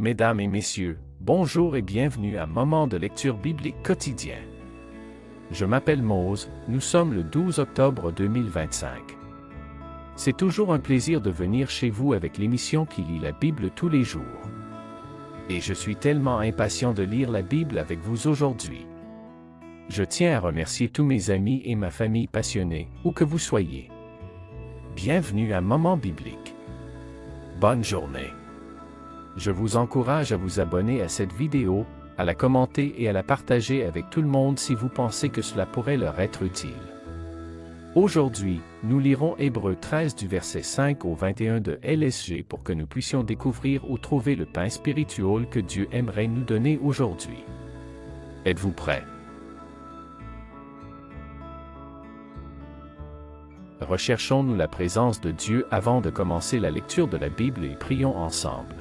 Mesdames et messieurs, bonjour et bienvenue à Moment de lecture biblique quotidien. Je m'appelle Mose, nous sommes le 12 octobre 2025. C'est toujours un plaisir de venir chez vous avec l'émission qui lit la Bible tous les jours. Et je suis tellement impatient de lire la Bible avec vous aujourd'hui. Je tiens à remercier tous mes amis et ma famille passionnés, où que vous soyez. Bienvenue à Moment biblique. Bonne journée. Je vous encourage à vous abonner à cette vidéo, à la commenter et à la partager avec tout le monde si vous pensez que cela pourrait leur être utile. Aujourd'hui, nous lirons Hébreux 13 du verset 5 au 21 de LSG pour que nous puissions découvrir ou trouver le pain spirituel que Dieu aimerait nous donner aujourd'hui. Êtes-vous prêts? Recherchons-nous la présence de Dieu avant de commencer la lecture de la Bible et prions ensemble.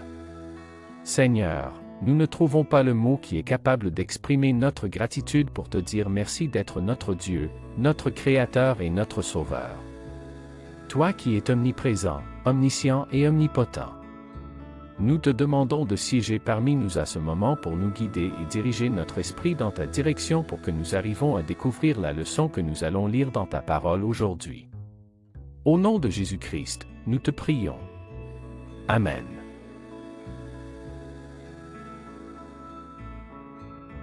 Seigneur, nous ne trouvons pas le mot qui est capable d'exprimer notre gratitude pour te dire merci d'être notre Dieu, notre Créateur et notre Sauveur. Toi qui es omniprésent, omniscient et omnipotent. Nous te demandons de siéger parmi nous à ce moment pour nous guider et diriger notre esprit dans ta direction pour que nous arrivions à découvrir la leçon que nous allons lire dans ta parole aujourd'hui. Au nom de Jésus-Christ, nous te prions. Amen.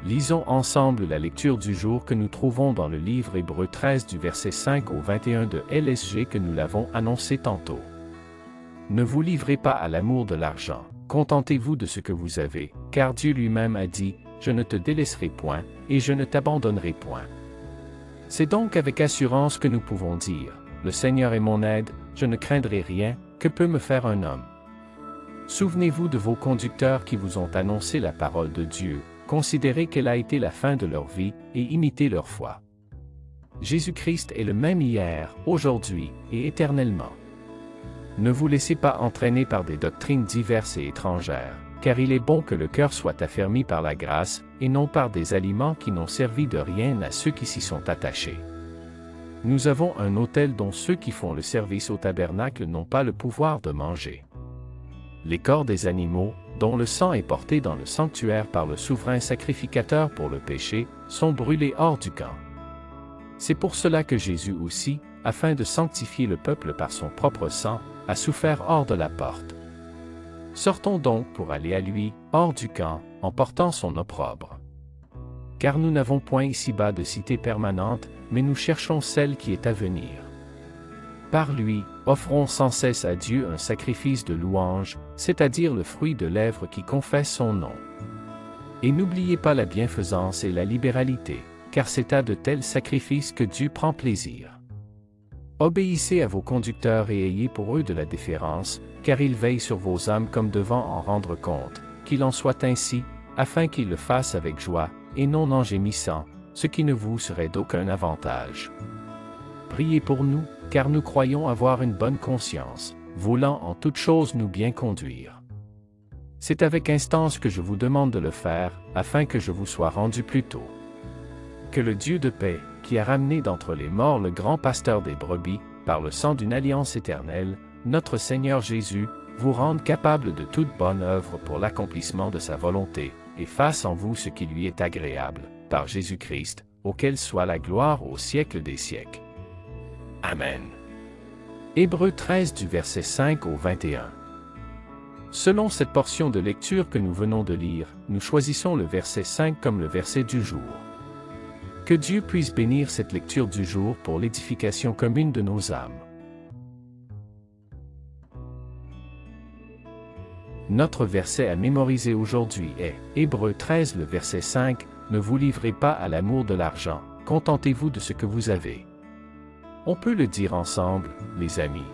Lisons ensemble la lecture du jour que nous trouvons dans le livre Hébreux 13 du verset 5 au 21 de LSG que nous l'avons annoncé tantôt. Ne vous livrez pas à l'amour de l'argent, contentez-vous de ce que vous avez, car Dieu lui-même a dit, « Je ne te délaisserai point, et je ne t'abandonnerai point. » C'est donc avec assurance que nous pouvons dire, « Le Seigneur est mon aide, je ne craindrai rien, que peut me faire un homme? » Souvenez-vous de vos conducteurs qui vous ont annoncé la parole de Dieu. Considérez quelle a été la fin de leur vie, et imitez leur foi. Jésus-Christ est le même hier, aujourd'hui, et éternellement. Ne vous laissez pas entraîner par des doctrines diverses et étrangères, car il est bon que le cœur soit affermi par la grâce, et non par des aliments qui n'ont servi de rien à ceux qui s'y sont attachés. Nous avons un autel dont ceux qui font le service au tabernacle n'ont pas le pouvoir de manger. Les corps des animaux, dont le sang est porté dans le sanctuaire par le souverain sacrificateur pour le péché, sont brûlés hors du camp. C'est pour cela que Jésus aussi, afin de sanctifier le peuple par son propre sang, a souffert hors de la porte. Sortons donc pour aller à lui, hors du camp, en portant son opprobre. Car nous n'avons point ici-bas de cité permanente, mais nous cherchons celle qui est à venir. Par lui, offrons sans cesse à Dieu un sacrifice de louange, c'est-à-dire le fruit de lèvres qui confesse son nom. Et n'oubliez pas la bienfaisance et la libéralité, car c'est à de tels sacrifices que Dieu prend plaisir. Obéissez à vos conducteurs et ayez pour eux de la déférence, car ils veillent sur vos âmes comme devant en rendre compte, qu'il en soit ainsi, afin qu'ils le fassent avec joie, et non en gémissant, ce qui ne vous serait d'aucun avantage. Priez pour nous, car nous croyons avoir une bonne conscience, voulant en toutes choses nous bien conduire. C'est avec instance que je vous demande de le faire, afin que je vous sois rendu plus tôt. Que le Dieu de paix, qui a ramené d'entre les morts le grand pasteur des brebis, par le sang d'une alliance éternelle, notre Seigneur Jésus, vous rende capable de toute bonne œuvre pour l'accomplissement de sa volonté, et fasse en vous ce qui lui est agréable, par Jésus-Christ, auquel soit la gloire au siècle des siècles. Amen. Hébreux 13 du verset 5 au 21. Selon cette portion de lecture que nous venons de lire, nous choisissons le verset 5 comme le verset du jour. Que Dieu puisse bénir cette lecture du jour pour l'édification commune de nos âmes. Notre verset à mémoriser aujourd'hui est Hébreux 13 le verset 5, « Ne vous livrez pas à l'amour de l'argent, contentez-vous de ce que vous avez. » On peut le dire ensemble, les amis.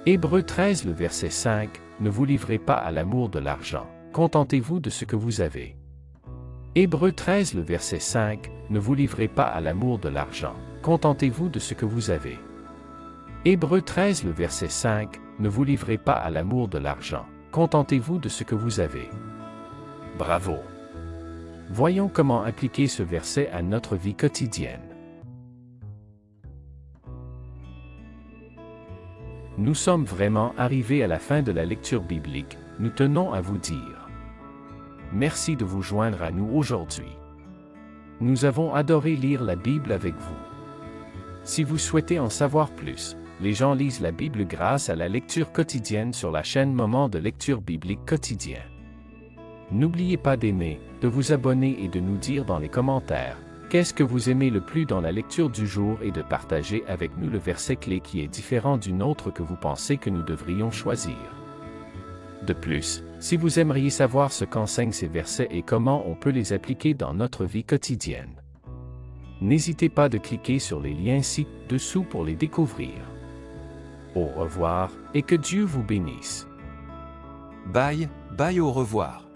Hébreux 13 le verset 5, « Ne vous livrez pas à l'amour de l'argent, contentez-vous de ce que vous avez. » Hébreux 13 le verset 5, « Ne vous livrez pas à l'amour de l'argent, contentez-vous de ce que vous avez. » Hébreux 13 le verset 5, « Ne vous livrez pas à l'amour de l'argent, contentez-vous de ce que vous avez. » Bravo! Voyons comment appliquer ce verset à notre vie quotidienne. Nous sommes vraiment arrivés à la fin de la lecture biblique, nous tenons à vous dire. merci de vous joindre à nous aujourd'hui. Nous avons adoré lire la Bible avec vous. Si vous souhaitez en savoir plus, les gens lisent la Bible grâce à la lecture quotidienne sur la chaîne Moment de lecture biblique quotidien. N'oubliez pas d'aimer, de vous abonner et de nous dire dans les commentaires qu'est-ce que vous aimez le plus dans la lecture du jour et de partager avec nous le verset clé qui est différent d'une autre que vous pensez que nous devrions choisir. De plus, si vous aimeriez savoir ce qu'enseignent ces versets et comment on peut les appliquer dans notre vie quotidienne, n'hésitez pas de cliquer sur les liens ci-dessous pour les découvrir. Au revoir et que Dieu vous bénisse. Bye, bye, au revoir.